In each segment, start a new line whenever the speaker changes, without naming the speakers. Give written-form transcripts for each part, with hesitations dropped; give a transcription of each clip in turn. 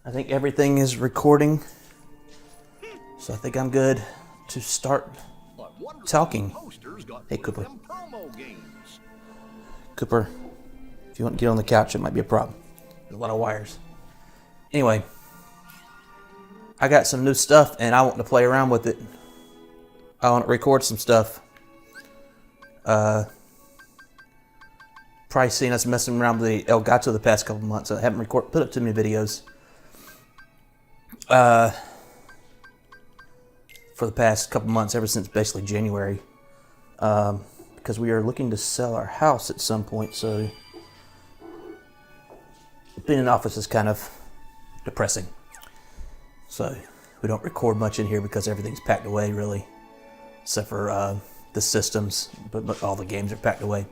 I think everything is recording, so I think I'm good to start talking. Hey, Cooper. Cooper, if you want to get on the couch, it might be a problem. There's a lot of wires. Anyway, I got some new stuff, and I want to play around with it. I want to record some stuff. Probably seen us messing around with the Elgato the past couple months. I haven't put up too many videos. For the past couple months, ever since basically January. Because we are looking to sell our house at some point, so being in the office is kind of depressing. So we don't record much in here because everything's packed away, really, except for the systems, but all the games are packed away.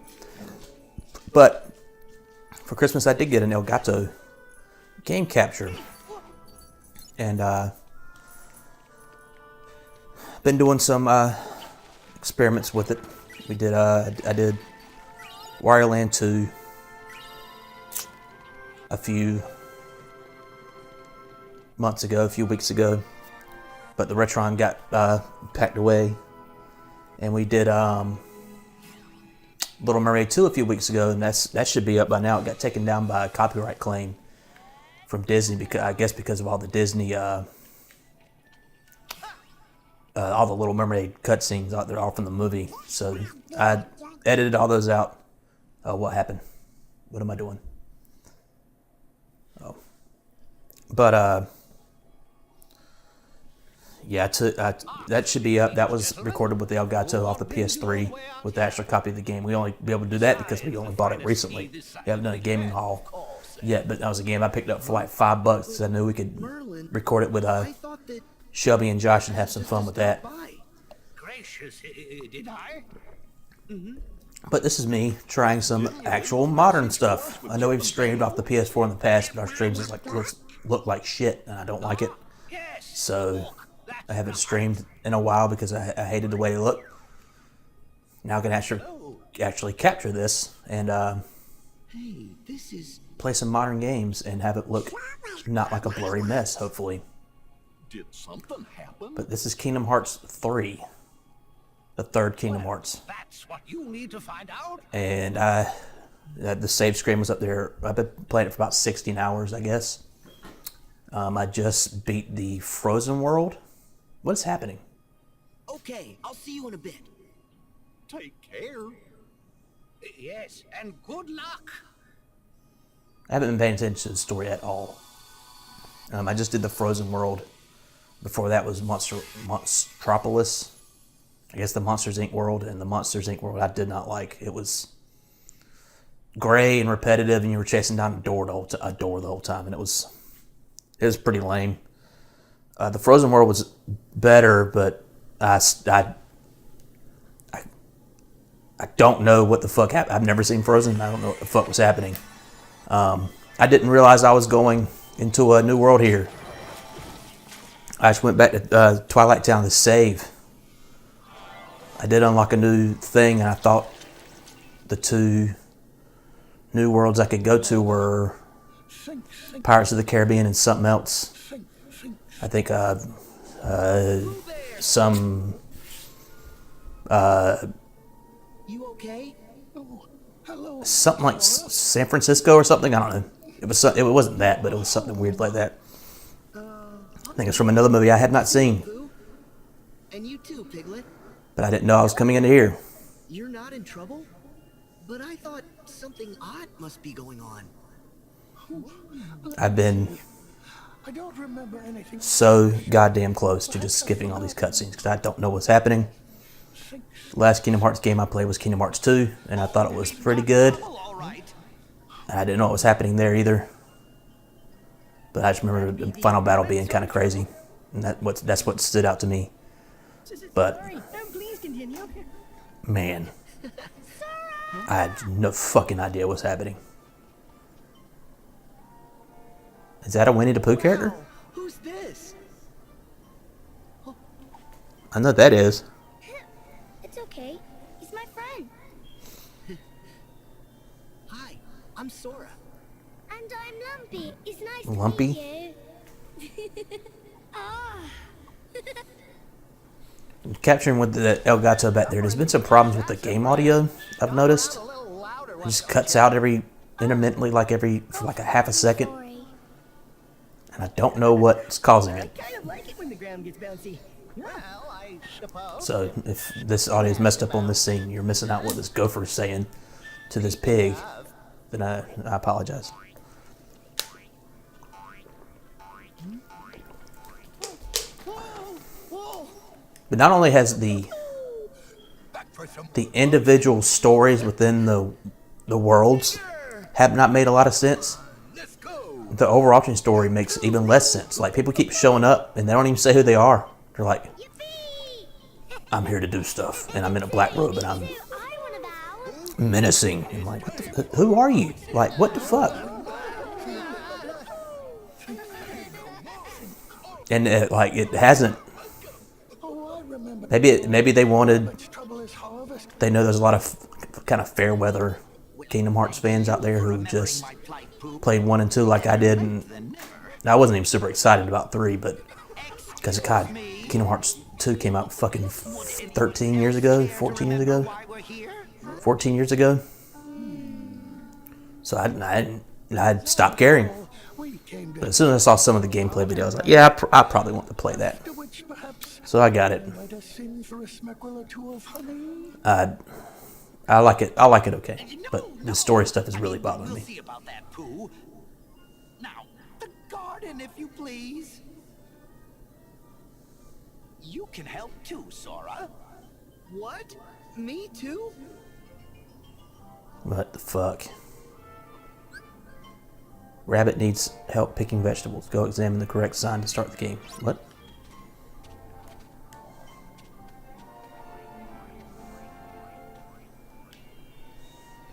But for Christmas, I did get an Elgato game capture, and been doing some experiments with it. We did I did Wireland 2 a few months ago, a few weeks ago, but the Retron got packed away, and we did Little Mermaid 2 a few weeks ago, and that should be up by now. It got taken down by a copyright claim from Disney, because of all the Disney all the Little Mermaid cutscenes out there, all from the movie. So I edited all those out. Oh, what happened? What am I doing? Oh, but yeah, that should be up. That was recorded with the Elgato off the PS3 with the actual copy of the game. We only be able to do that because we only bought it recently. We haven't done a gaming haul yet, but that was a game I picked up for like $5 because I knew we could record it with Shelby and Josh and have some fun with that. But this is me trying some actual modern stuff. I know we've streamed off the PS4 in the past, but our streams just look like shit, and I don't like it. So I haven't streamed in a while because I hated the way it looked. Now I can actually capture this and play some modern games and have it look not like a blurry mess, hopefully.
Did something happen?
But this is Kingdom Hearts 3. The third Kingdom Hearts.
That's what you need to find out.
And the save screen was up there. I've been playing it for about 16 hours, I guess. I just beat the Frozen World. What's happening?
Okay, I'll see you in a bit.
Take care.
Yes, and good luck.
I haven't been paying attention to the story at all. I just did the Frozen World. Before that was Monstropolis. I guess the Monsters Inc. world, and the Monsters Inc. world I did not like. It was gray and repetitive, and you were chasing down a door the whole time, and it was pretty lame. The Frozen world was better, but I don't know what the fuck happened. I've never seen Frozen. I don't know what the fuck was happening. I didn't realize I was going into a new world here. I just went back to Twilight Town to save. I did unlock a new thing, and I thought the two new worlds I could go to were Pirates of the Caribbean and something else. I think some
You okay?
Oh, hello.
something like San Francisco or something. I don't know. It wasn't that, but it was something weird like that. I think it's from another movie I had not seen,
And you too, Piglet.
but I didn't know I was coming into here.
You're not in trouble? But I thought something odd must be going on.
I've been
I don't remember anything.
so goddamn close to just skipping all these cutscenes because I don't know what's happening. The last Kingdom Hearts game I played was Kingdom Hearts 2, and I thought it was pretty good.
All right.
I didn't know what was happening there either. But I just remember the final battle being kind of crazy, and that's what stood out to me. But man, I had no fucking idea what's happening. Is that a Winnie the Pooh character?
Wow, who's this?
I know what that is.
It's okay. He's my friend.
Hi, I'm Sora.
And I'm Lumpy. It's nice
Lumpy?
to meet you.
Capturing with the El Gato back there, there's been some problems with the game audio, I've noticed.
A little louder.
It just cuts out intermittently, for like a half a second.
Sorry.
And I don't know what's causing it.
Kind of like it when the ground gets bouncy.
Well, I suppose.
So if this audio is messed up on this scene, you're missing out what this gopher is saying to this pig, then I apologize. But not only has the individual stories within the worlds have not made a lot of sense,
Let's go.
the overarching story makes even less sense. Like, people keep showing up and they don't even say who they are. They're like, I'm here to do stuff, and I'm in a black robe, and I'm
I want to bow.
menacing. I'm like, who are you? Like, what the fuck? And it hasn't.
Oh, I remember.
Maybe they wanted.
Much trouble is harvest.
They know there's a lot of kind of fair weather Kingdom Hearts fans out there who just played 1 and 2 like I did, and I wasn't even super excited about 3, but because God, Kingdom Hearts 2 came out fucking 13 years ago, 14 years ago, 14 years ago. So I'd stopped caring.
We came
But
to
as soon as I saw some of the gameplay videos, I was like, yeah, I probably want to play that.
which perhaps
So I got it.
might have sinned for a smackerel or two of honey.
I like it. I like it okay. But the story stuff is really bothering
We'll
me.
see about that, Pooh. Now, the garden, if you please. You can help too, Sora.
What? Me too?
What the fuck? Rabbit needs help picking vegetables. Go examine the correct sign to start the game. What?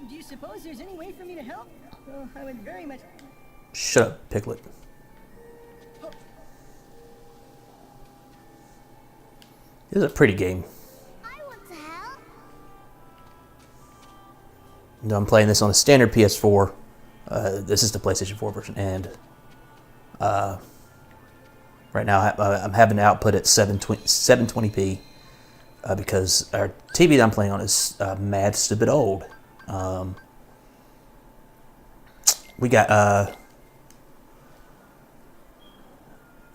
Do you suppose there's any way for me to help? Well, I would very much.
Shut up, Piglet. This is a pretty game.
I want to help.
I'm playing this on a standard PS4. This is the PlayStation 4 version, and right now I'm having to output at 720p because our TV that I'm playing on is mad stupid old. We got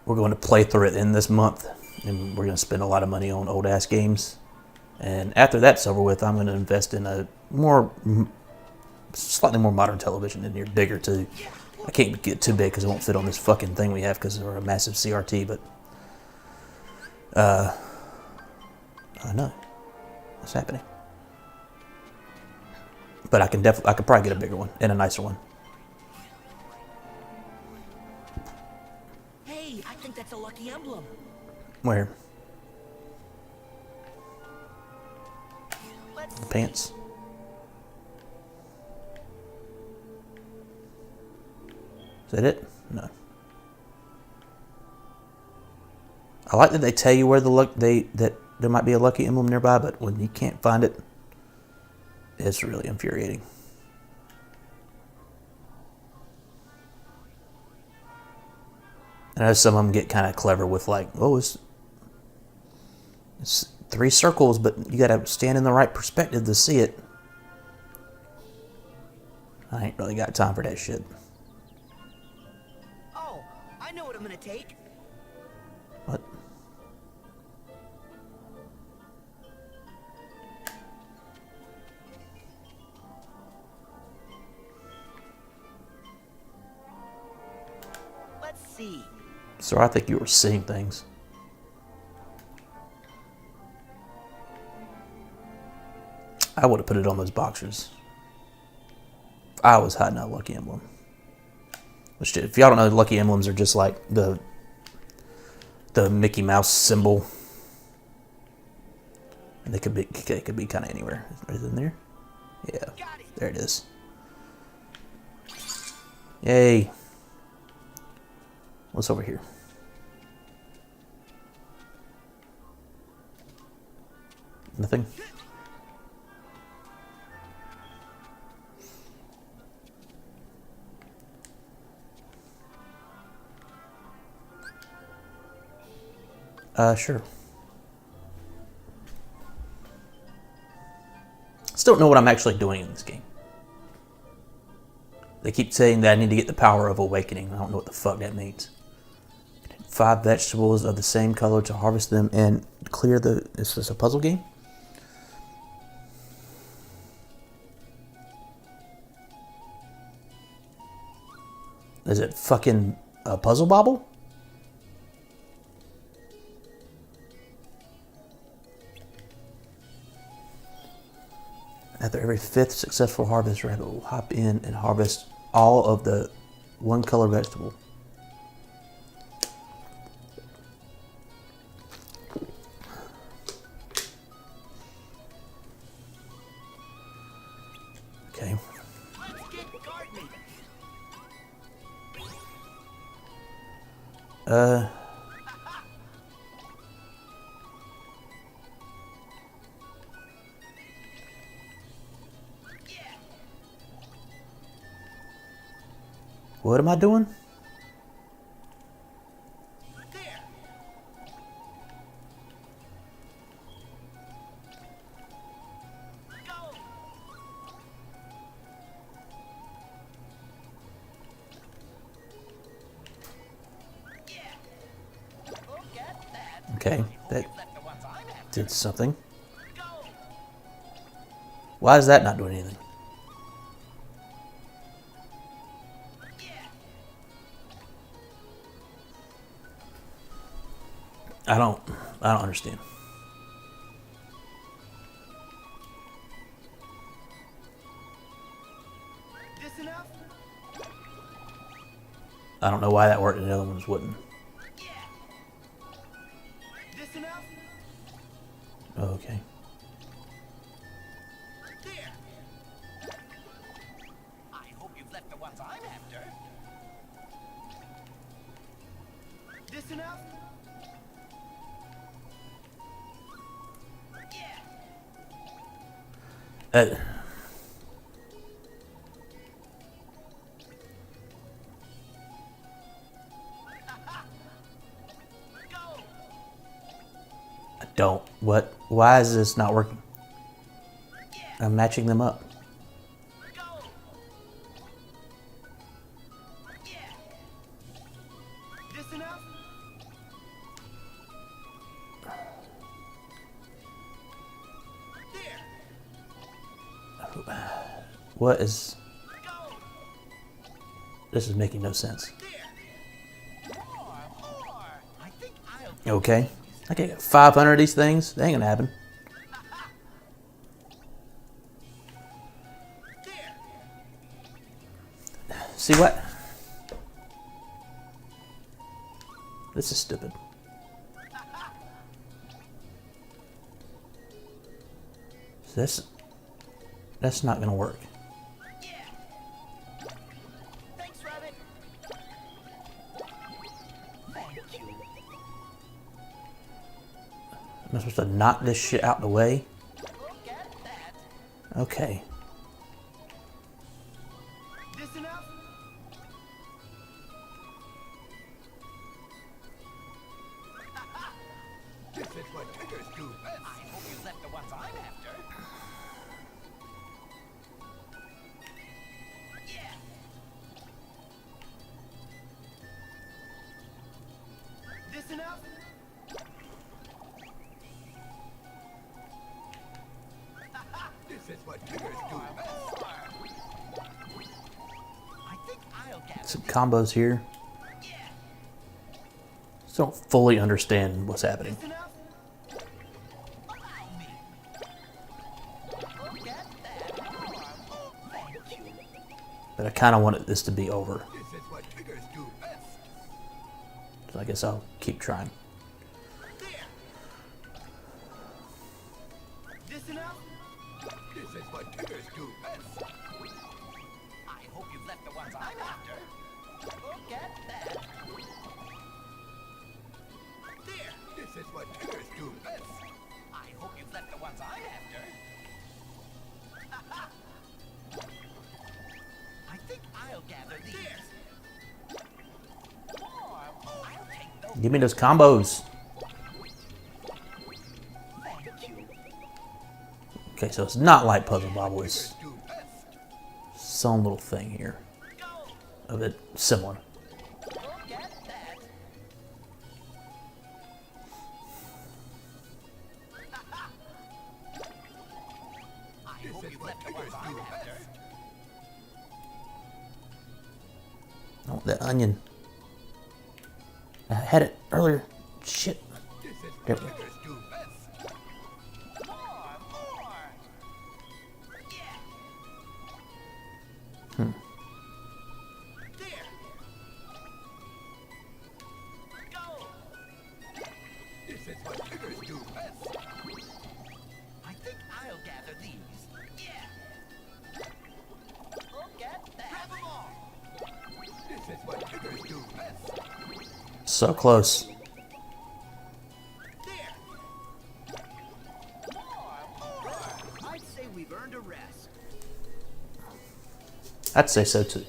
we're going to play through it in this month, and we're going to spend a lot of money on old ass games. And after that's over with, I'm going to invest in a slightly more modern television, and you're bigger too. I can't get too big because it won't fit on this fucking thing we have because we're a massive CRT. But I know what's happening. But I could probably get a bigger one and a nicer one.
Hey, I think that's a lucky emblem.
Where?
Let's
The pants. Is that it? No. I like that they tell you where that there might be a lucky emblem nearby, but when you can't find it, it's really infuriating. And I know some of them get kind of clever with like, oh, it's 3 circles, but you got to stand in the right perspective to see it. I ain't really got time for that shit.
Oh, I know what I'm gonna take.
What?
Let's see.
So I think you were seeing things. I would have put it on those boxers. I was hiding a lucky emblem. Which, if y'all don't know, lucky emblems are just like the Mickey Mouse symbol, and they could be kind of anywhere. Is it in there? Yeah, there it is. Yay! What's over here? Nothing. Sure. Still don't know what I'm actually doing in this game. They keep saying that I need to get the power of awakening. I don't know what the fuck that means. 5 vegetables of the same color to harvest them and clear the... Is this a puzzle game? Is it fucking a puzzle bobble? After every 5th successful harvest, rabbit will hop in and harvest all of the one color vegetable. Okay.
Let's get gardening.
What am I doing?
There. Go. Yeah. Look at that.
Okay, that
Left the ones I'm after.
did something.
Go.
Why is that not doing anything?
Yeah.
I don't understand.
This enough?
I don't know why that worked and the other ones wouldn't.
Yeah. This enough?
Okay.
There. I hope you've left the ones I'm after. This enough? Yeah. Go.
I don't. What? Why is this not working?
Yeah.
I'm matching them up.
Go. Yeah. This enough? There.
What is...
Go.
This is making no sense.
There. More. I think I'll
Okay. I can get 500 of these things. That ain't gonna happen.
there.
See what? This is stupid. That's not gonna work.
Yeah. Thanks, Rabbit. Thank you.
Am I supposed to knock this shit out the way?
Look at that.
Okay.
This enough?
This is what triggers do best.
I hope you left the ones I'm after. Yeah. This enough?
This is what triggers do best.
I think I'll gather.
Some combos here.
Yeah.
Still don't fully understand what's happening.
This enough? Allow me. Look at that. Thank you.
But I kind of wanted this to be over.
This is what triggers do best.
So I guess I'll keep trying.
There. This enough?
This is what triggers do best.
I hope you've left the ones I'm after. Look at that. There.
This is what triggers do best.
I hope you've left the ones I'm after. I think I'll gather these. More. I'll take those.
Give me those combos. Okay, so it's not like Puzzle Bobble. It's some little thing here of it similar. I want that onion. I had it earlier. Shit. There we go.
I think I'll gather these. Yeah. Look at that. Grab 'em all.
This is what chickens do best.
So close.
There.
I'd say we've earned a rest.
I'd say so too.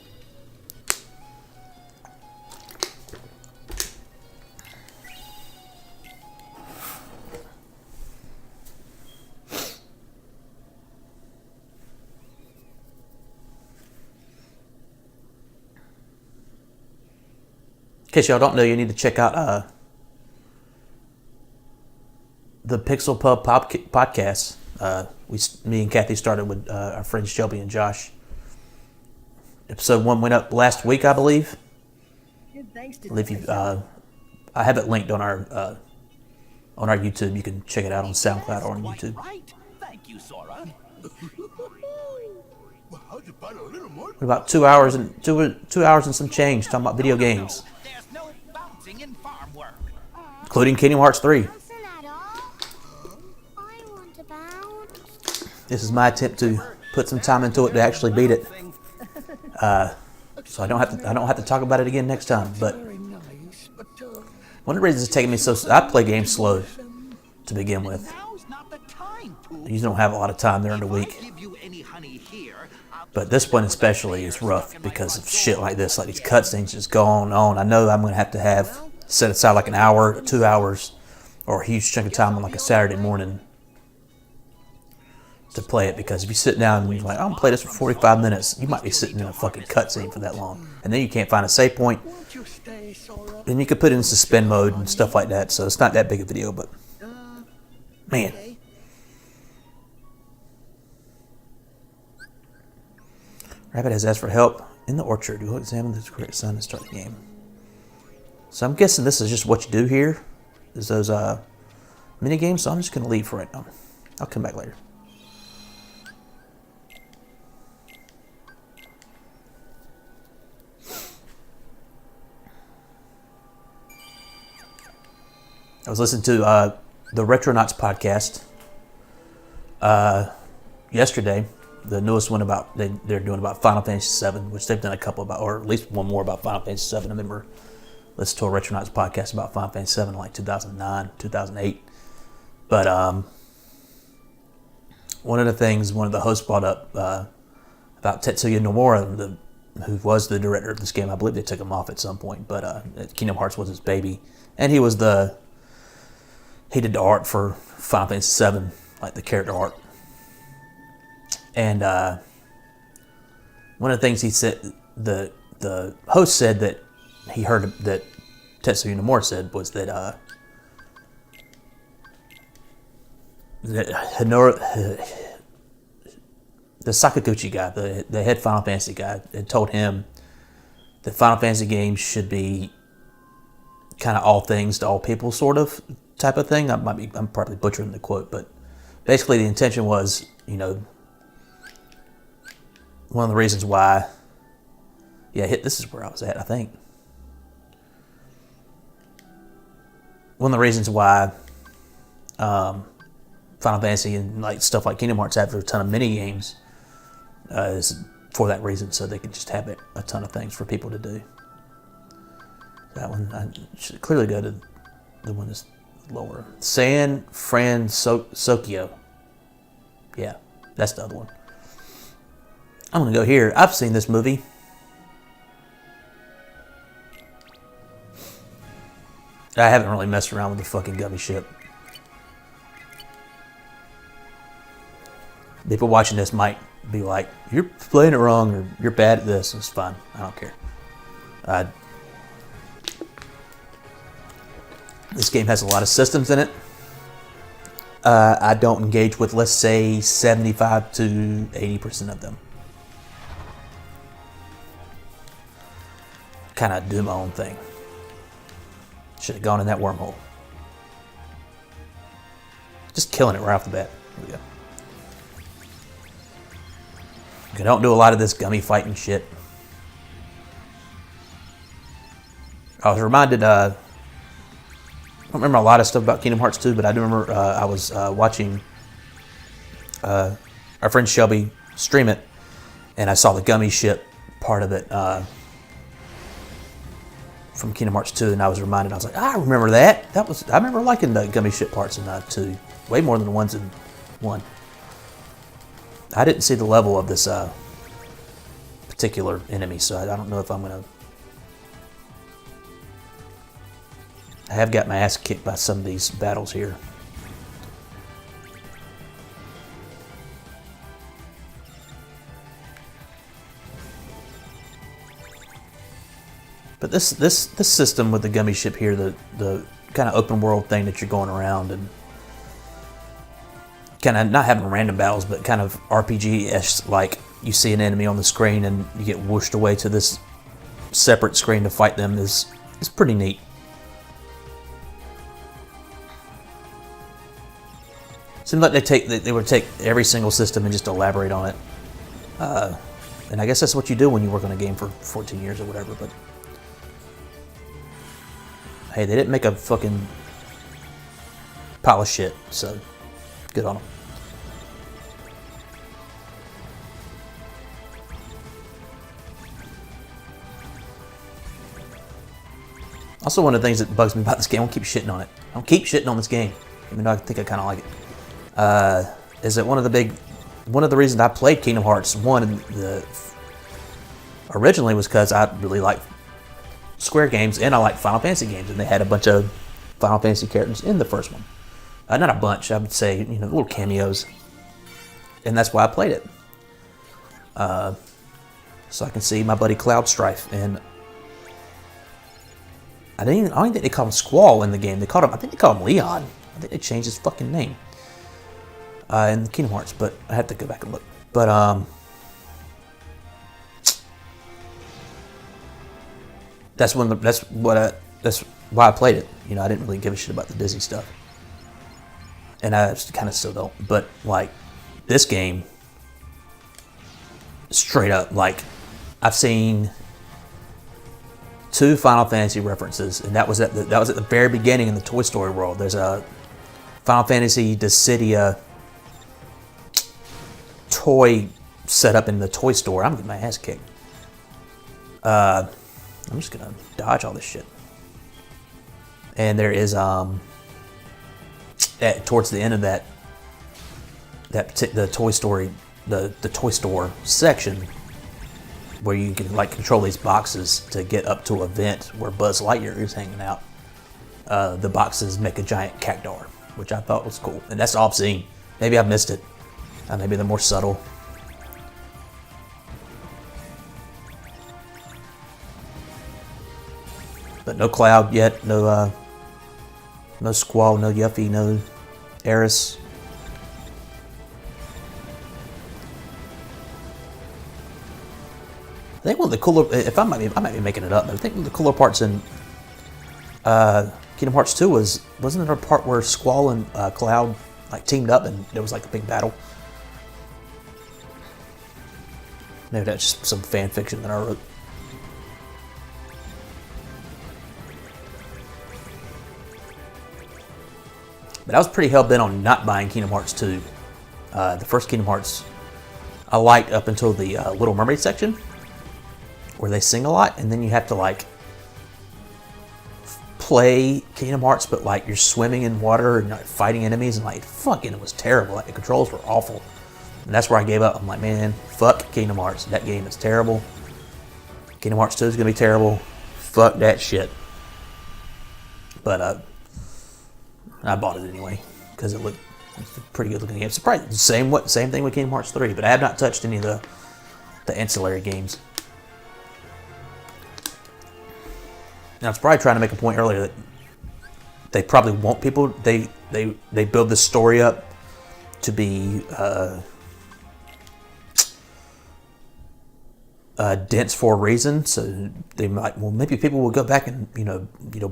In case y'all don't know, you need to check out the Pixel Pub podcast. Me and Kathy started with our friends Shelby and Josh. Episode 1 went up last week, I believe.
Thanks to
I have it linked on our YouTube. You can check it out on SoundCloud or on YouTube.
Right. Thank you, Sora.
Well, how'd you find a little more?
We're about 2 hours and 2 hours and some change talking about video games,
There's no bouncing in farm work.
including Kingdom Hearts 3.
Bouncing at all? I want to bounce.
This is my attempt to put some time into it to actually beat it, so I don't have to talk about it again next time. But
Very nice, but
one of the reasons it's taking me so I play games slow to begin with.
Now's not the time, Pooh.
You don't have a lot of time during the week,
Give you any honey here.
but this one especially is rough because of shit like this, like these cutscenes just go on and on. I know I'm gonna have to have set aside like an hour, 2 hours, or a huge chunk of time on like a Saturday morning to play it, because if you sit down and you're like, I'm gonna play this for 45 minutes, you might be sitting in a fucking cutscene for that long, and then you can't find a save point.
won't you stay, Sora?
And you could put it in suspend mode and stuff like that, so it's not that big a video, but man.
Okay.
Rabbit has asked for help in the orchard. You will examine the correct sign and start the game. So I'm guessing this is just what you do here, is those mini games, so I'm just going to leave for right now. I'll come back later. I was listening to the Retronauts podcast yesterday. The newest one about they're doing about Final Fantasy VII, which they've done a couple about, or at least one more about Final Fantasy VII. I remember listening to a Retronauts podcast about Final Fantasy VII in like 2009, 2008. But one of the things one of the hosts brought up about Tetsuya Nomura, who was the director of this game. I believe they took him off at some point, but Kingdom Hearts was his baby, and he did the art for Final Fantasy VII, like the character art. And one of the things he said, the host said that he heard that Tetsuya Nomura said was that the Sakaguchi guy, the head Final Fantasy guy, had told him that Final Fantasy games should be kind of all things to all people, sort of type of thing. I'm probably butchering the quote, but basically the intention was, one of the reasons why, this is where I was at, I think. One of the reasons why Final Fantasy and like stuff like Kingdom Hearts have a ton of mini games is for that reason, so they could just have a ton of things for people to do. That one, I should clearly go to the one that's lower. San Francisco. Yeah, that's the other one. I'm going to go here. I've seen this movie. I haven't really messed around with the fucking gummy ship. People watching this might be like, you're playing it wrong or you're bad at this. It's fine. I don't care. This game has a lot of systems in it. I don't engage with, let's say, 75 to 80% of them. Kind of do my own thing. Should have gone in that wormhole. Just killing it right off the bat. Here we go. I don't do a lot of this gummy fighting shit. I was reminded, I don't remember a lot of stuff about Kingdom Hearts 2, but I do remember I was watching our friend Shelby stream it, and I saw the gummy ship part of it from Kingdom Hearts 2, and I was reminded, I was like, I remember that. I remember liking the gummy ship parts in 2, way more than the ones in 1. I didn't see the level of this particular enemy, so I don't know if I'm going to... I have got my ass kicked by some of these battles here. But this system with the gummy ship here, the kind of open world thing that you're going around and kind of not having random battles, but kind of RPG-ish, like you see an enemy on the screen and you get whooshed away to this separate screen to fight them is pretty neat. Seems like they would take every single system and just elaborate on it. And I guess that's what you do when you work on a game for 14 years or whatever, but hey, they didn't make a fucking pile of shit, so good on them. Also, one of the things that bugs me about this game, I don't keep shitting on it. I don't keep shitting on this game, even though I think I kind of like it. Is that one of the reasons I played Kingdom Hearts 1 originally was because I really liked Square games and I liked Final Fantasy games, and they had a bunch of Final Fantasy characters in the first one. Not a bunch, I would say, little cameos, and that's why I played it. So I can see my buddy slashstryfe, and I don't even think they call him Squall in the game. I think they call him Leon. I think they changed his fucking name in Kingdom Hearts, but I have to go back and look. But that's why I played it. I didn't really give a shit about the Disney stuff, and I kind of still don't. But like this game, straight up, like I've seen 2 Final Fantasy references, and that was at the very beginning in the Toy Story world. There's a Final Fantasy Dissidia toy set up in the toy store. I'm getting my ass kicked. I'm just gonna dodge all this shit. And there is towards the end of the Toy Story, the Toy Store section, where you can like control these boxes to get up to a vent where Buzz Lightyear is hanging out. The boxes make a giant cactuar, which I thought was cool, and that's all I've seen. Maybe I've missed it. Maybe they're more subtle. But no Cloud yet. No Squall. No Yuffie. No Eris. I think one of the cooler, I might be making it up, but I think one of the cooler parts in Kingdom Hearts 2 wasn't there a part where Squall and Cloud like teamed up and there was like a big battle? Maybe that's just some fan fiction that I wrote. But I was pretty hell bent on not buying Kingdom Hearts 2. The first Kingdom Hearts I liked up until the Little Mermaid section, where they sing a lot, and then you have to like play Kingdom Hearts, but like you're swimming in water and like, fighting enemies, and like fucking it was terrible. Like the controls were awful, and that's where I gave up. I'm like, man, fuck Kingdom Hearts. That game is terrible. Kingdom Hearts 2 is gonna be terrible. Fuck that shit. But I bought it anyway because it looked It's a pretty good looking game. It's probably the same thing with Kingdom Hearts 3, but I have not touched any of the ancillary games. And I was probably trying to make a point earlier that they probably want people. They build this story up to be dense for a reason. So they might. Well, maybe people will go back and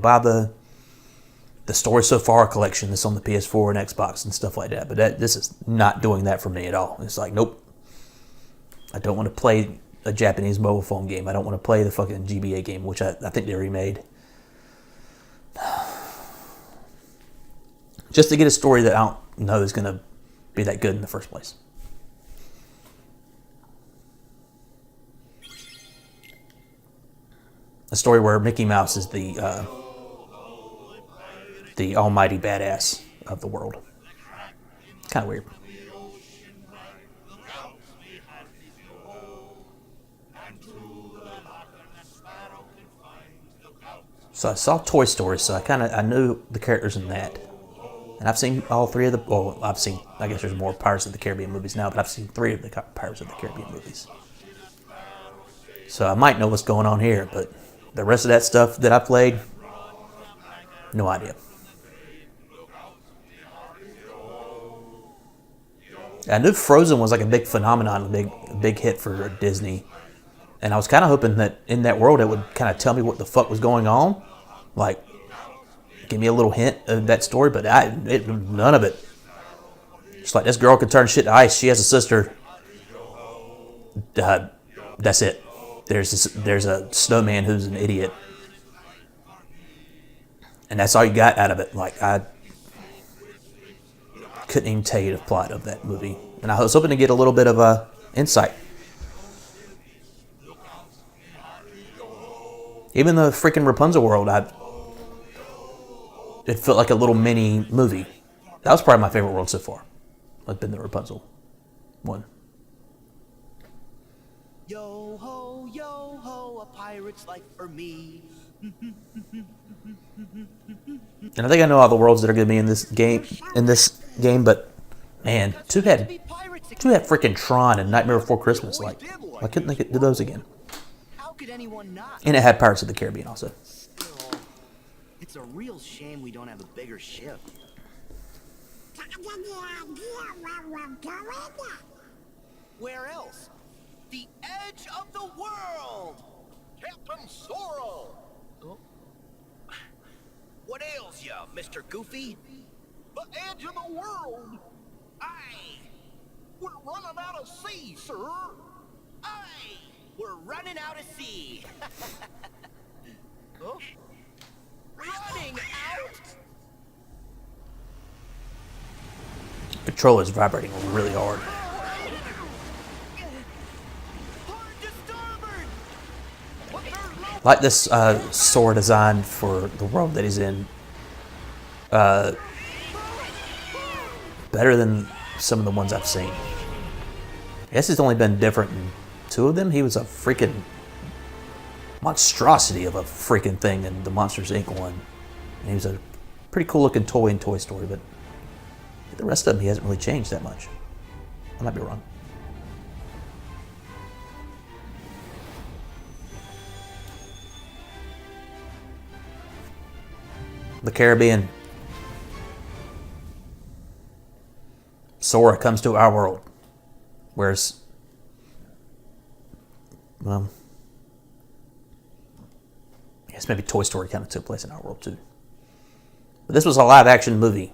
buy the Story So Far collection that's on the PS4 and Xbox and stuff like that. But this is not doing that for me at all. It's like, nope. I don't want to play a Japanese mobile phone game. I don't want to play the fucking GBA game, which I think they remade. Just to get a story that I don't know is going to be that good in the first place. A story where Mickey Mouse is the almighty badass of the world. Kind of weird. So I saw Toy Story, so I knew the characters in that. And I've seen all three of I guess there's more Pirates of the Caribbean movies now, but I've seen 3 of the Pirates of the Caribbean movies. So I might know what's going on here, but the rest of that stuff that I played, no idea. I knew Frozen was like a big phenomenon, a big hit for Disney. And I was kind of hoping that in that world it would kind of tell me what the fuck was going on. Like, give me a little hint of that story, but none of it. It's like, this girl can turn shit to ice. She has a sister. That's it. There's a snowman who's an idiot. And that's all you got out of it. Like, I couldn't even tell you the plot of that movie. And I was hoping to get a little bit of insight. Even the freaking Rapunzel world, it felt like a little mini movie. That was probably my favorite world so far. I've been the Rapunzel one.
Yo ho, a pirate's life for me.
And I think I know all the worlds that are going to be in this game, but man, too bad freaking Tron and Nightmare Before Christmas. Like, why couldn't they do those again?
How could anyone not?
And it had Pirates of the Caribbean also.
Still, it's a real shame we don't have a bigger ship. Where else? The edge of the world!
Captain Sorrel!
Oh. What ails ya, Mr. Goofy?
The edge of the world!
Aye!
We're running out of sea, sir!
Aye! We're running out of sea! Oh? Running out?
Controller's vibrating really hard.
Hard to starboard!
Like this sword designed for the world that he's in. Better than some of the ones I've seen. I guess it's only been different in 2 of them. He was a freaking monstrosity of a freaking thing in the Monsters Inc. one. And he was a pretty cool looking toy in Toy Story, but the rest of them he hasn't really changed that much. I might be wrong. The Caribbean. Sora comes to our world. Whereas, well, I guess maybe Toy Story kind of took place in our world too. But this was a live action movie.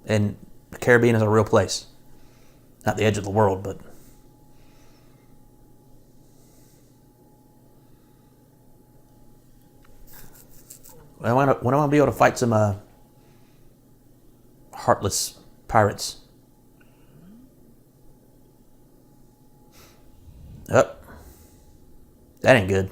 And the Caribbean is a real place. Not the edge of the world, but when I want to be able to fight some heartless pirates. Oh, that ain't good.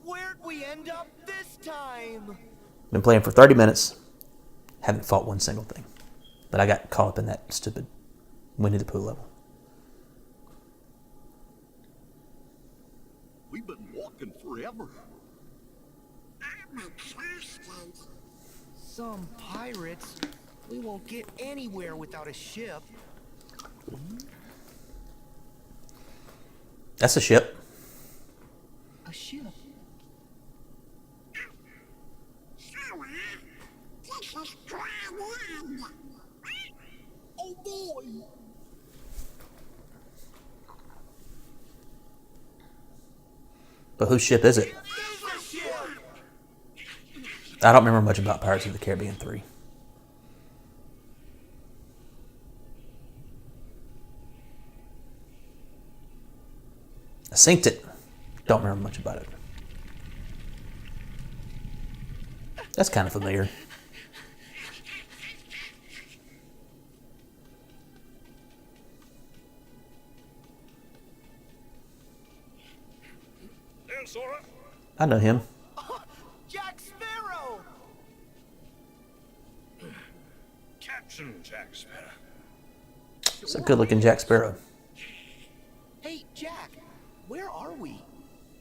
Where'd we end up this time?
Been playing for 30 minutes. Haven't fought one single thing. But I got caught up in that stupid Winnie the Pooh level.
We've been walking for
forever. Some pirates. We won't get anywhere without a ship.
That's a ship.
A ship? Oh boy!
But whose ship is it? I don't remember much about Pirates of the Caribbean 3. I synced it. Don't remember much about it. That's kind of familiar.
There, Sora.
I know him.
Jack Sparrow!
Captain Jack Sparrow.
It's a good-looking Jack Sparrow.
Hey, Jack, where are we?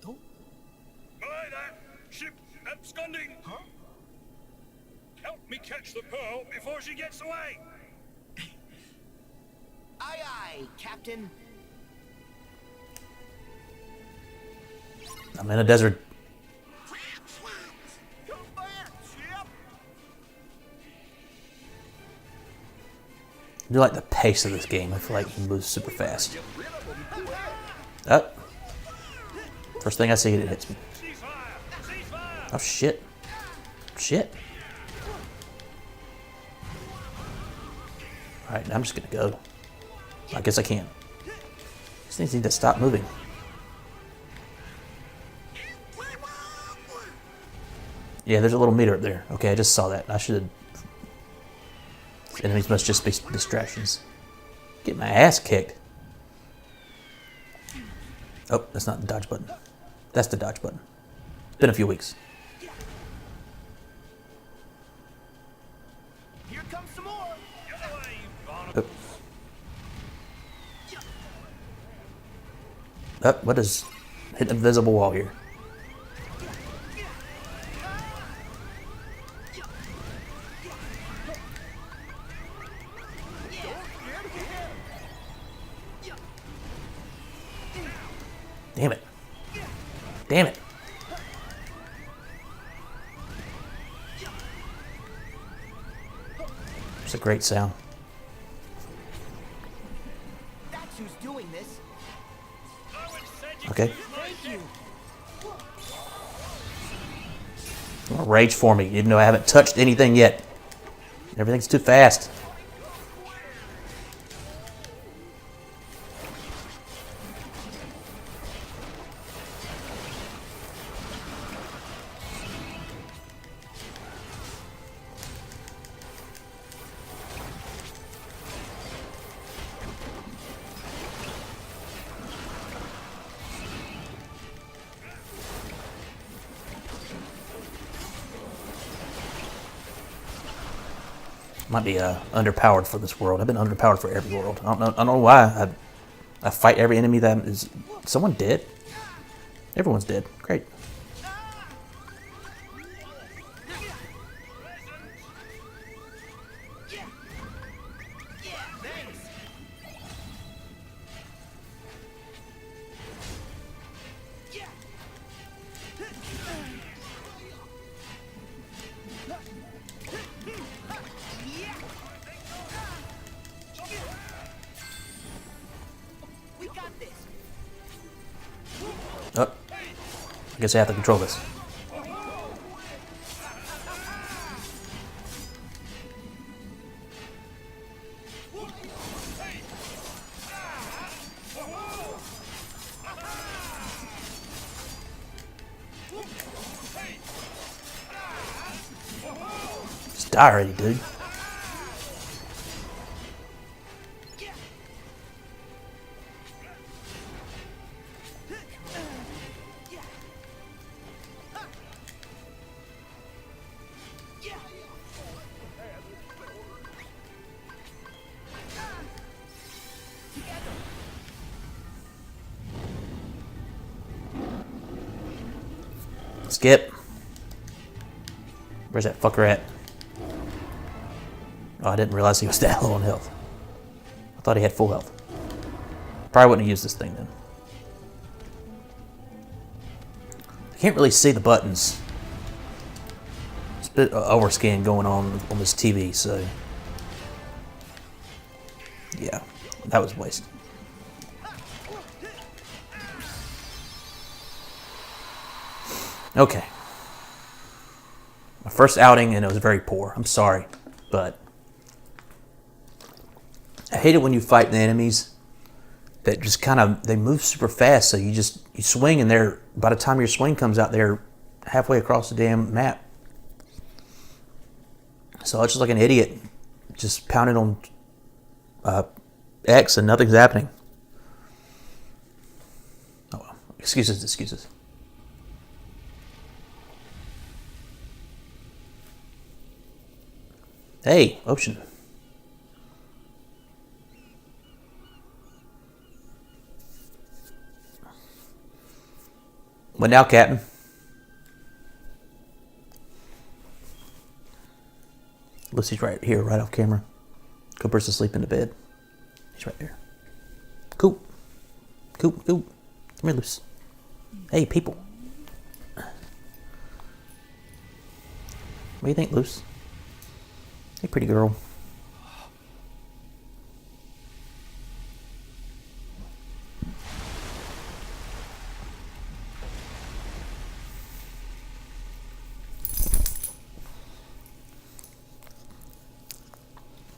Oh,
Belay that! Ship absconding!
huh?
Help me catch the pearl before she gets away!
Aye, aye, Captain.
I'm in a desert.
Come back, ship!
I do like the pace of this game. I feel like he moves super fast. Up. First thing I see, it hits me.
Ceasefire! Ceasefire!
Oh shit. Shit. Alright, now I'm just gonna go. I guess I can. These things need to stop moving. Yeah, there's a little meter up there. Okay, I just saw that. I should have... Enemies must just be distractions. Get my ass kicked. Oh, that's not the dodge button. That's the dodge button. Been a few weeks.
Here comes some more!
Get away, you barnacle!
Oh. Oh, what is... Hit an invisible wall here. Damn it. Damn it. It's a great sound.
That's who's doing this.
Okay.
Thank you.
Rage for me, even though I haven't touched anything yet. Everything's too fast. Might be underpowered for this world. I've been underpowered for every world. I don't know why. I fight every enemy that is... Someone dead? Everyone's dead. Great.
We got this.
Oh. I guess I have to control this. Just die already, dude. Skip. Where's that fucker at? Oh, I didn't realize he was that low on health. I thought he had full health. Probably wouldn't have used this thing then. I can't really see the buttons. It's a bit of overscan going on this TV, so... yeah, that was a waste. Okay. My first outing, and it was very poor. I'm sorry, but... I hate it when you fight the enemies that just kind of, they move super fast, so you swing, and they're, by the time your swing comes out, they're halfway across the damn map. So I was just like an idiot, just pounding on X and nothing's happening. Oh well, excuses. Hey, ocean. What now, Captain? Lucy's right here, right off camera. Cooper's asleep in the bed. He's right there. Coop. Come here, Lucy. Hey, people. What do you think, Luce? Hey, pretty girl.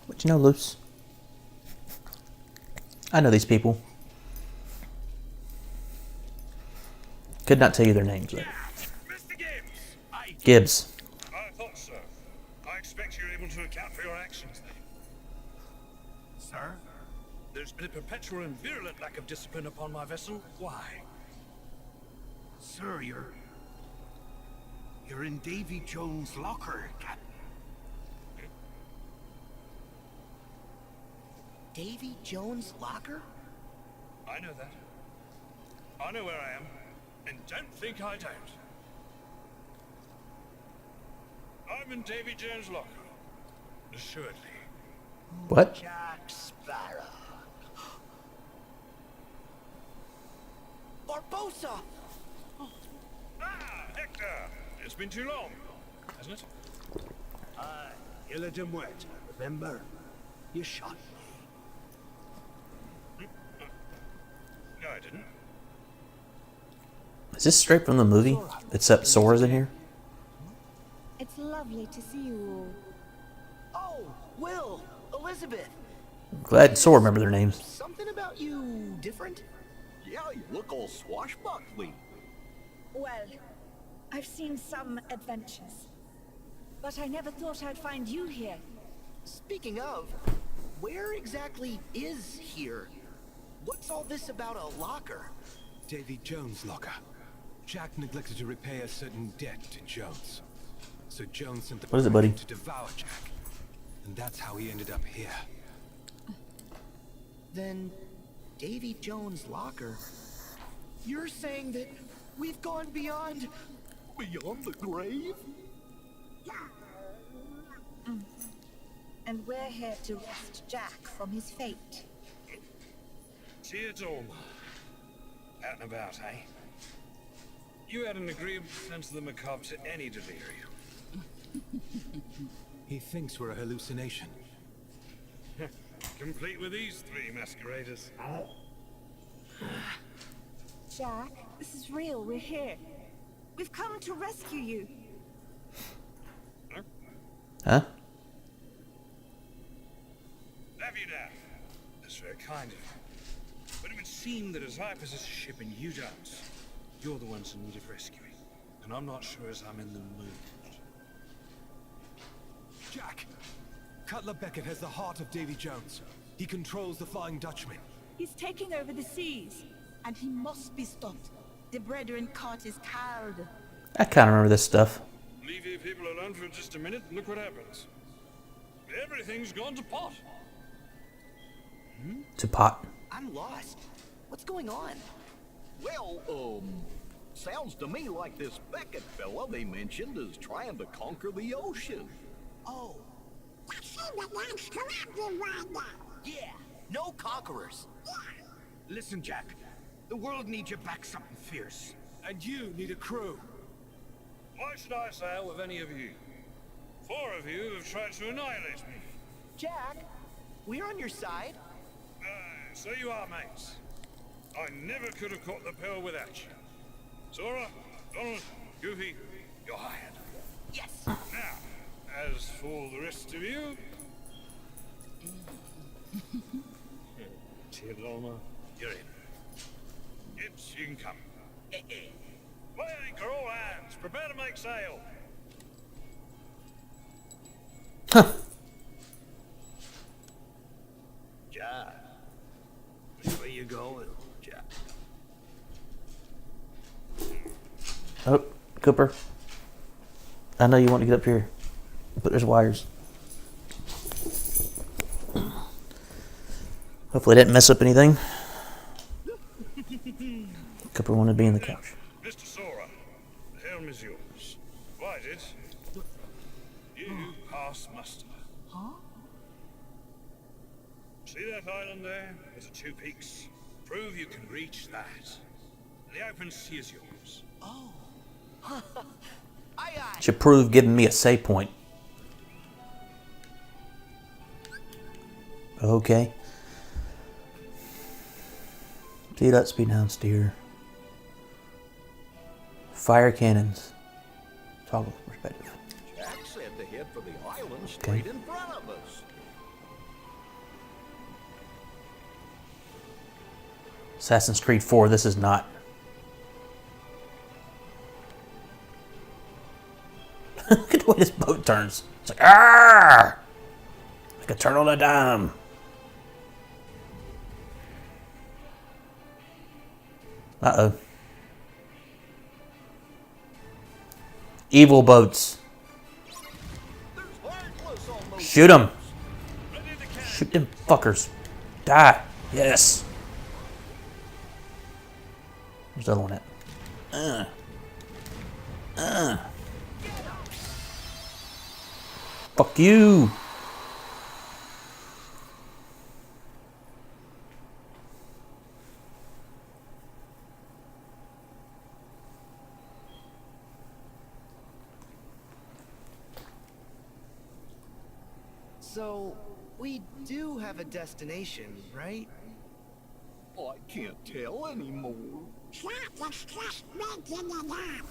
What you know, Luce? I know these people. Could not tell you their names, though.
Mr. Gibbs!
Gibbs.
I thought so. I expect you're able to account for your actions then.
Sir?
There's been a perpetual and virulent lack of discipline upon my vessel. Why?
Sir, you're in Davy Jones' locker, Captain.
Davy Jones' locker?
I know that. I know where I am, and don't think I don't. I'm in Davy Jones' locker. Assuredly.
What?
Jack Sparrow. Barbosa!
Ah, Hector! It's been too long, hasn't it?
Isla de Muerta, remember? You shot me.
No, I didn't.
Is this straight from the movie? Except Sora's in here?
It's lovely to see you all.
Oh, Will, Elizabeth.
I'm glad Sora remember their names.
Something about you different?
Yeah, you look all swashbuckling.
Well, I've seen some adventures, but I never thought I'd find you here.
Speaking of, where exactly is here? What's all this about a locker?
Davy Jones' locker. Jack neglected to repay a certain debt to Jones. So Jones sent the
What is it, buddy?
to devour Jack. And that's how he ended up here.
Then, Davy Jones' locker? You're saying that we've gone beyond
Beyond the grave?
And we're here to rescue Jack from his fate.
See it all. Out and about, eh? You had an agreeable sense of the macabre to any delirium.
He thinks we're a hallucination.
Complete with these three masqueraders.
Jack, this is real. We're here. We've come to rescue you.
Huh?
Have you now? That's very kind of you. But it would seem that as I possess a ship and you don't, you're the ones in need of rescuing. And I'm not sure as I'm in the mood.
Jack! Cutler Beckett has the heart of Davy Jones. He controls the Flying Dutchman.
He's taking over the seas, and he must be stopped. The brethren caught his cowed.
I kind of remember this stuff.
Leave you people alone for just a minute and look what happens. Everything's gone to pot.
To pot.
I'm lost. What's going on?
Well, Sounds to me like this Beckett fella they mentioned is trying to conquer the ocean.
Oh,
That seemed like that's corrupted right now.
yeah. No conquerors.
Listen, Jack. The world needs you back something fierce. And you need a crew.
Why should I sail with any of you? 4 of you have tried to annihilate me.
Jack, we're on your side.
So you are, mates. I never could have caught the pill without you. Sora, Donald, Goofy, you're hired.
Yes.
Now, as for the rest of you... Tidloma, you're in. Gibbs, you can come. Weigh anchor, all hands. Prepare to make sail.
Jack, which way you going, Jack?
Oh, Cooper. I know you want to get up here, but there's wires. Hopefully, I didn't mess up anything. Cooper wanted to be in the couch.
Mr. Sora, the helm is yours. Ride it. You pass muster.
Huh?
See that island there with the 2 peaks? Prove you can reach that. And the open sea is yours.
Oh. Aye, aye.
Should prove giving me a save point. Okay. Speed up, speed down, steer. Fire cannons. Toggle perspective.
Jack said to head for the island straight in front of us.
Assassin's Creed 4, this is not. Look at the way this boat turns. It's like, ah! Like a turn on a dime. Uh-oh. Evil boats.
There's heartless on those.
Shoot them.
Ready to catch.
Shoot them fuckers. Die. Yes. Where's the other one at? Fuck you.
So, we do have a destination, right?
I can't tell anymore.
That was just making it up.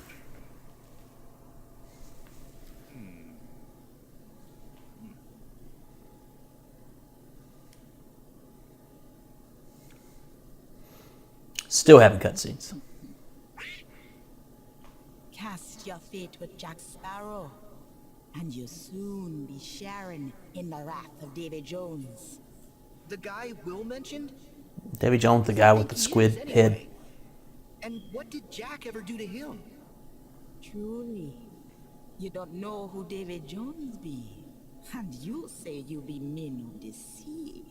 Still having cutscenes.
Cast your fate with Jack Sparrow, and you'll soon be sharing in the wrath of Davy Jones.
The guy Will mentioned?
Davy Jones, the guy with the squid
He is
head.
anyway. And what did Jack ever do to him?
Truly, you don't know who Davy Jones be, and you say you be men of the sea.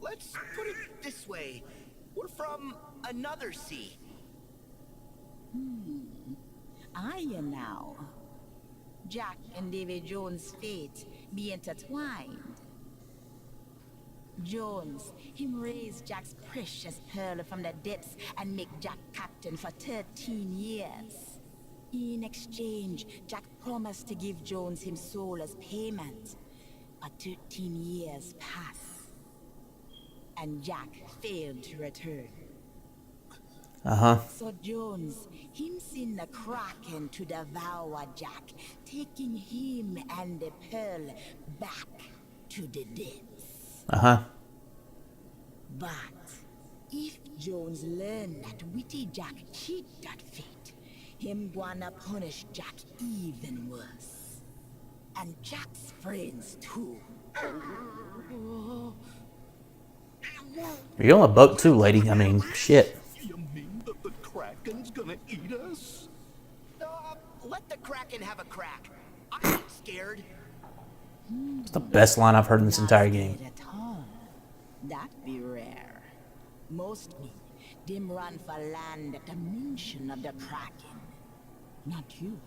Let's put it this way. We're from another sea.
I am now. Jack and Davy Jones' fate be intertwined. Jones, him raise Jack's precious pearl from the depths and make Jack captain for 13 years. In exchange, Jack promised to give Jones him soul as payment. But 13 years passed, and Jack failed to return. So Jones, him seen the Kraken to devour Jack, taking him and the pearl back to the depths. But if Jones learned that witty Jack cheat that fate, him gonna punish Jack even worse. And Jack's friends too.
You're on a boat too, lady. I mean, shit.
You mean that the Kraken's gonna eat us?
Let the Kraken have a crack. I'm not scared.
It's the best line I've heard in this entire game.
At all. That be rare. Most men Them run for land at the mention of the Kraken. Not you.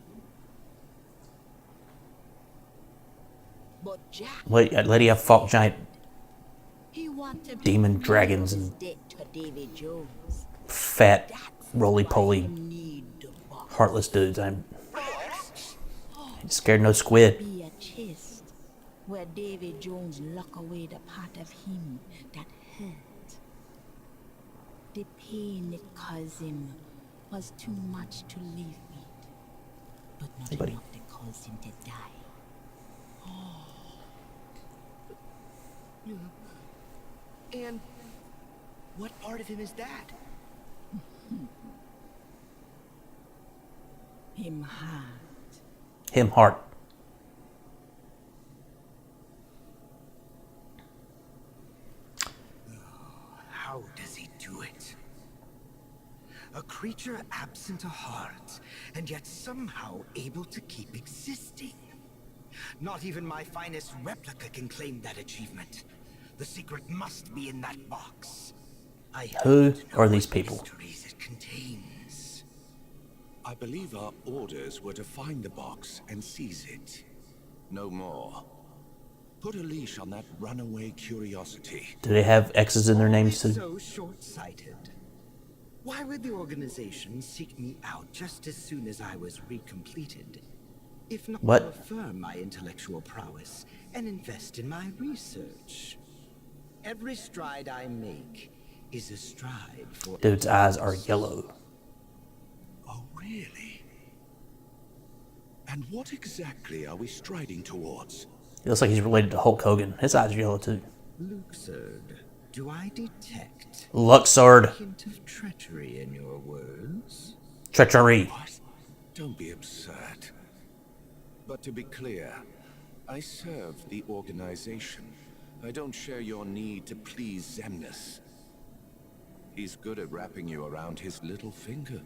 But Jack...
Wait, lady, I fought giant
He want to
demon dragons and
debt to Davy Jones.
fat,
That's
roly-poly,
why you need the box.
heartless dudes. I'm scared no squid.
Be a chest where Davy Jones lock away the part of him that hurt. The pain it caused him was too much to live with, but not
Hey, buddy.
enough to cause him to die.
And what part of him is that?
Him heart.
Him heart.
How does he do it? A creature absent a heart, and yet somehow able to keep existing. Not even my finest replica can claim that achievement. The secret must be in that box. I
Who
hope to know
are these
what
people?
mysteries it contains.
I believe our orders were to find the box and seize it. No more. Put a leash on that runaway curiosity.
Do they have X's in their names too?
So short-sighted. Why would the organization seek me out just as soon as I was recompleted? If not
What?
to affirm my intellectual prowess and invest in my research. Every stride I make is a stride for...
Dude's eyes are yellow.
Oh, really? And what exactly are we striding towards?
He looks like he's related to Hulk Hogan. His eyes are yellow too.
Luxord, do I detect a
Luxord.
hint of treachery in your words?
Treachery.
What? Don't be absurd. But to be clear, I serve the organization. I don't share your need to please Xemnas. He's good at wrapping you around his little finger.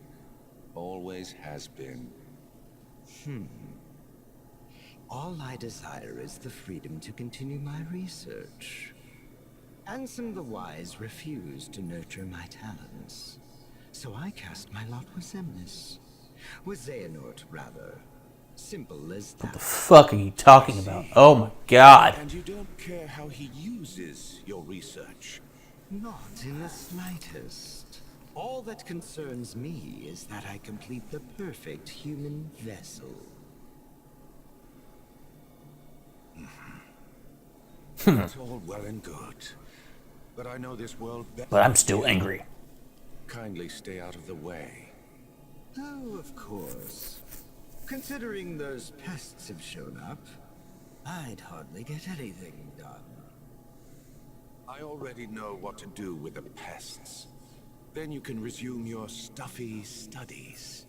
Always has been.
All I desire is the freedom to continue my research. Ansem the Wise refused to nurture my talents, so I cast my lot with Xemnas. With Xehanort, rather. Simple as that.
What the fuck are you talking about? Oh my god.
And you don't care how he uses your research.
Not in the slightest. All that concerns me is that I complete the perfect human vessel.
That's all well and good. But I know this world better.
But I'm still angry.
Kindly stay out of the way.
Oh, of course. Considering those pests have shown up, I'd hardly get anything done.
I already know what to do with the pests. Then you can resume your stuffy studies.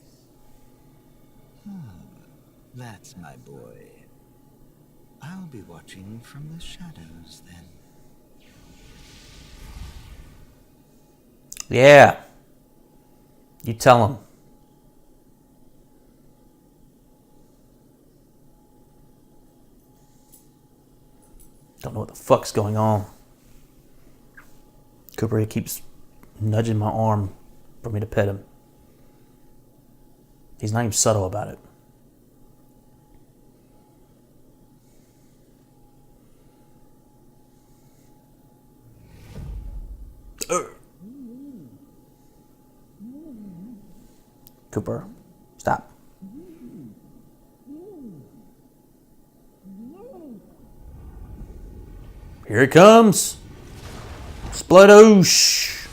That's my boy. I'll be watching from the shadows then.
Yeah. You tell him. Don't know what the fuck's going on. Cooper, he keeps nudging my arm for me to pet him. He's not even subtle about it. Cooper, stop. Here it comes. Splodoosh.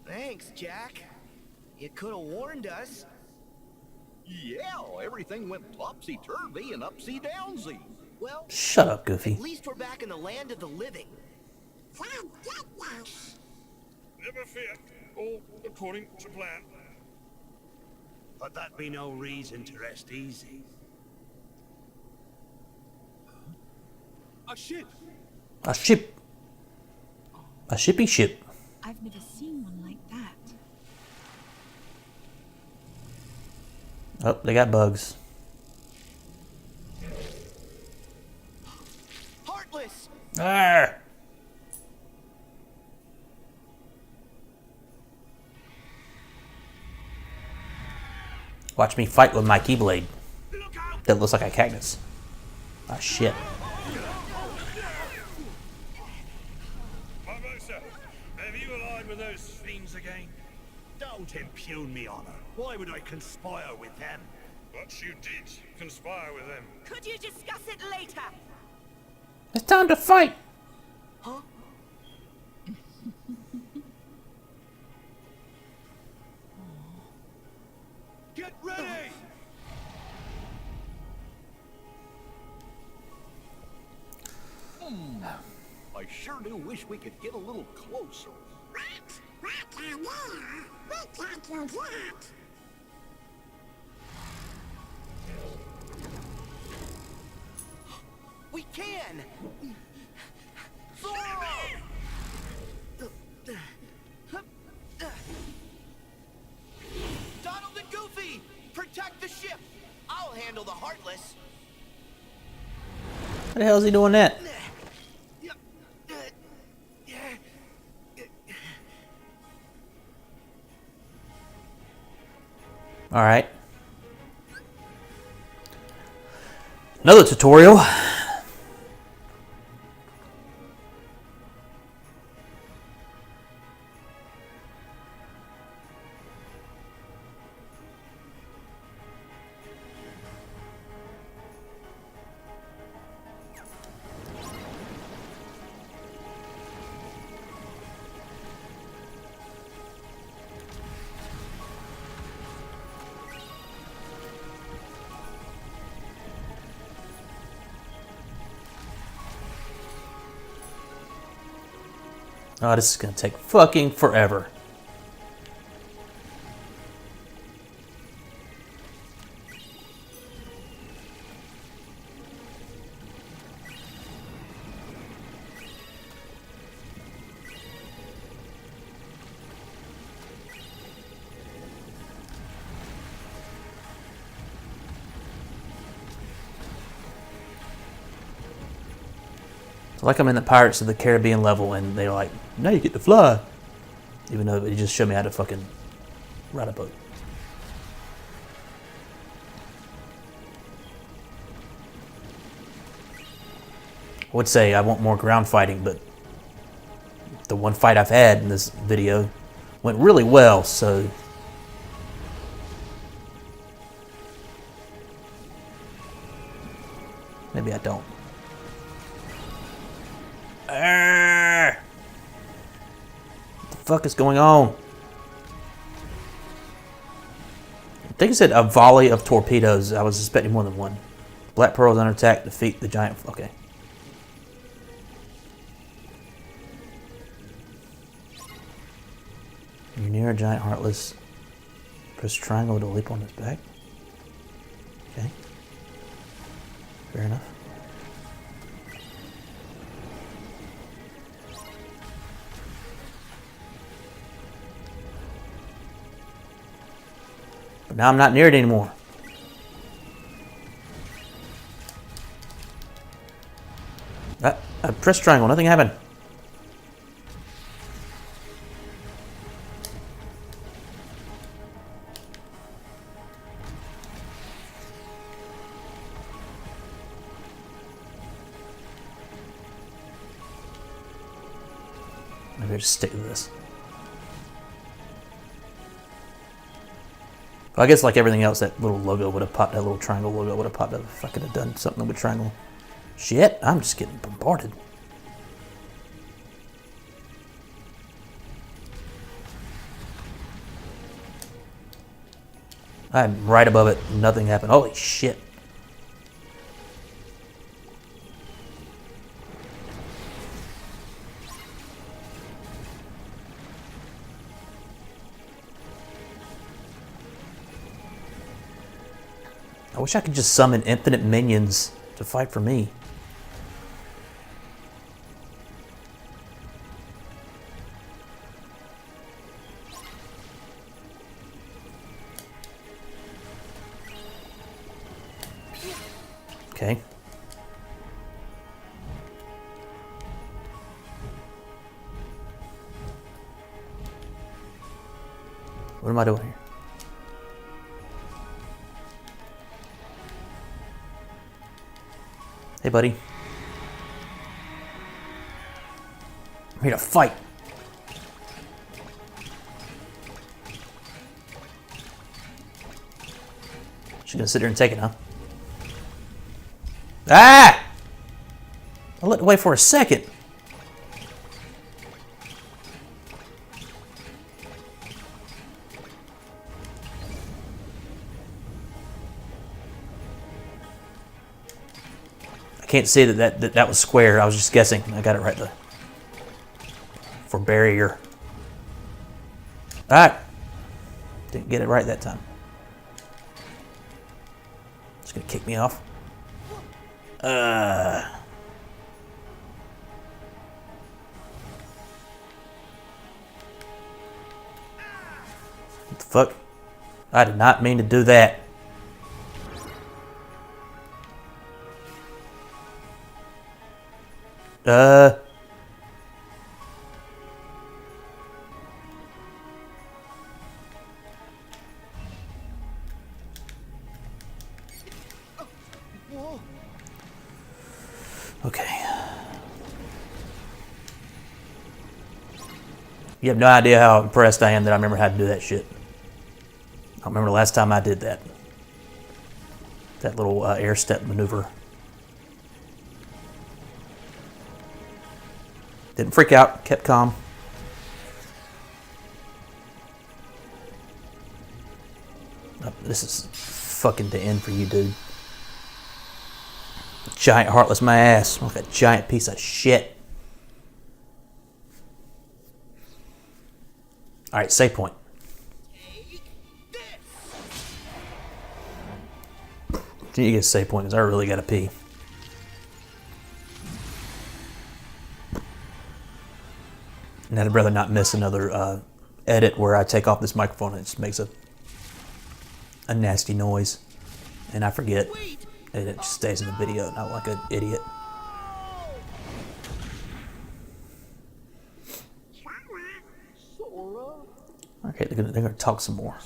Thanks, Jack. You could have warned us.
Yeah, everything went topsy-turvy and upsy-downsy.
Well,
Shut up, Goofy.
at least we're back in the land of the living.
Never fear. All according to plan.
But that be no reason to rest easy.
A ship!
A ship. A shippy ship.
I've never seen one like that.
Oh, they got bugs.
Heartless!
Arr! Watch me fight with my keyblade. That looks like a cactus. Ah, shit.
Barbosa, have you allied with those fiends again?
Don't impugn me honor. Why would I conspire with them?
But you did conspire with them.
Could you discuss it later?
It's time to fight!
Huh?
Get ready! I sure do wish we could get a little closer.
We can! Donald and Goofy! Protect the ship! I'll handle the Heartless.
How the hell is he doing that? Alright. Another tutorial. Oh, this is gonna take fucking forever. It's like I'm in the Pirates of the Caribbean level and they're like, now you get to fly. Even though it just showed me how to fucking ride a boat. I would say I want more ground fighting, but the one fight I've had in this video went really well, so maybe I don't. Arrgh! What the fuck is going on? I think it said a volley of torpedoes. I was expecting more than one. Black Pearl's under attack. Defeat the giant. Okay. You're near a giant heartless. Press triangle to leap on his back. Okay. Fair enough. But now I'm not near it anymore. I pressed triangle, nothing happened. Maybe I'll just stick with this. I guess like everything else, that little logo would have popped, that little triangle logo would have popped up if I could have done something with triangle. Shit, I'm just getting bombarded. I'm right above it, nothing happened. Holy shit. I wish I could just summon infinite minions to fight for me. Okay. What am I doing here? Hey, buddy. I'm here to fight. She's gonna sit there and take it, huh? Ah! I let it wait for a second. I can't say that was square. I was just guessing. I got it right though. For barrier. Alright. Didn't get it right that time. It's gonna kick me off. What the fuck? I did not mean to do that. Okay. You have no idea how impressed I am that I remember how to do that shit. I don't remember the last time I did that. That little air step maneuver. Didn't freak out, kept calm. Oh, this is fucking the end for you, dude. Giant heartless my ass. Like a giant piece of shit. Alright, save point. You need to get a save point because I really gotta pee. And I'd rather not miss another edit where I take off this microphone and it just makes a nasty noise. And I forget. And it just stays in the video, not like an idiot. Okay, they're gonna talk some more.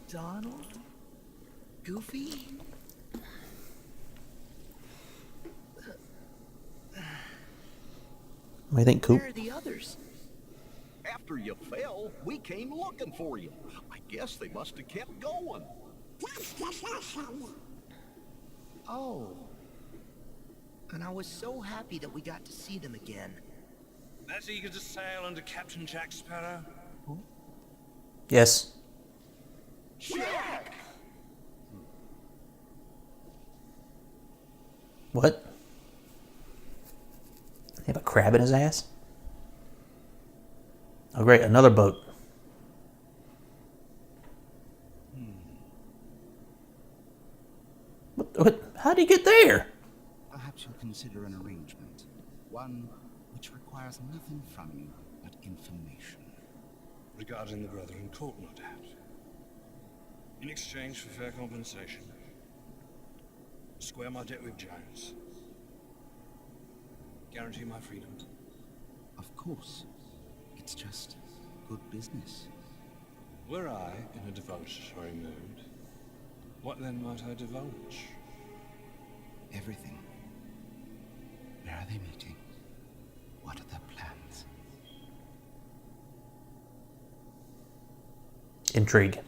Donald? Goofy?
What do you think, Coop?
Where are the others?
After you fell, we came looking for you. I guess they must have kept going.
Oh. And I was so happy that we got to see them again.
As eager to sail under Captain Jack Sparrow?
Yes.
Jack!
What? He have a crab in his ass? Oh great, another boat. What? How did he get there?
Perhaps you'll consider an arrangement. One which requires nothing from you but information.
Regarding the brother in court, no doubt. In exchange for fair compensation. Square my debt with Jones. Guarantee my freedom.
Of course. It's just good business.
Were I in a divulgatory mood, what then might I divulge?
Everything. Where are they meeting? What are their plans?
Intrigue.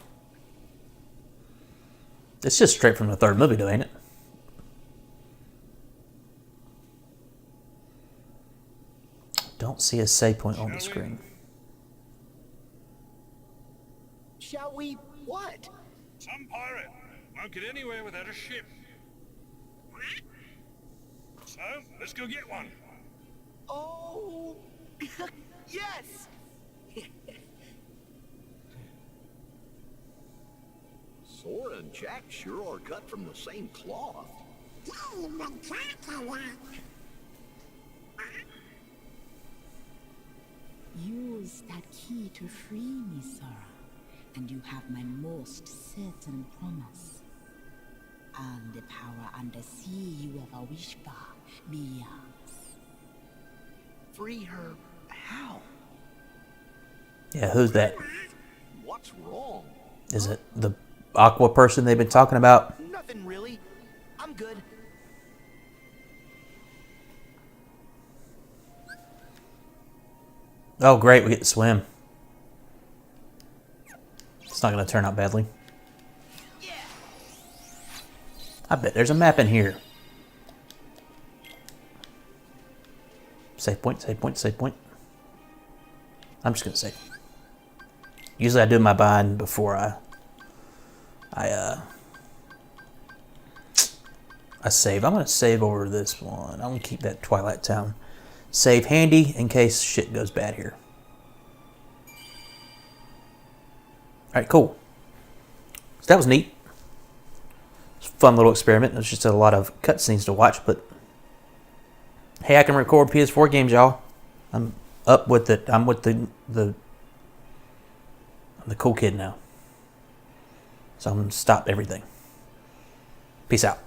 It's just straight from the third movie, though, ain't it? Don't see a save point on the screen.
Shall we what?
Some pirate won't get anywhere without a ship. So, let's go get one.
Oh, yes!
Sora and Jack sure are cut from the same cloth.
Use that key to free me, Sora, and you have my most certain promise. All the power undersea you ever wish for be yours.
Free her how?
Yeah, who's that?
What's wrong?
Is it the Aqua person they've been talking about?
Nothing really. I'm good.
Oh, great, we get to swim. It's not going to turn out badly. I bet there's a map in here. Save point, save point, save point. I'm just going to save. Usually I do my bind before I save. I'm going to save over this one. I'm going to keep that Twilight Town save handy in case shit goes bad here. Alright, cool. So that was neat. It's a fun little experiment. There's just a lot of cutscenes to watch, but hey, I can record PS4 games, y'all. I'm up with it. I'm with I'm the cool kid now. So I'm going to stop everything. Peace out.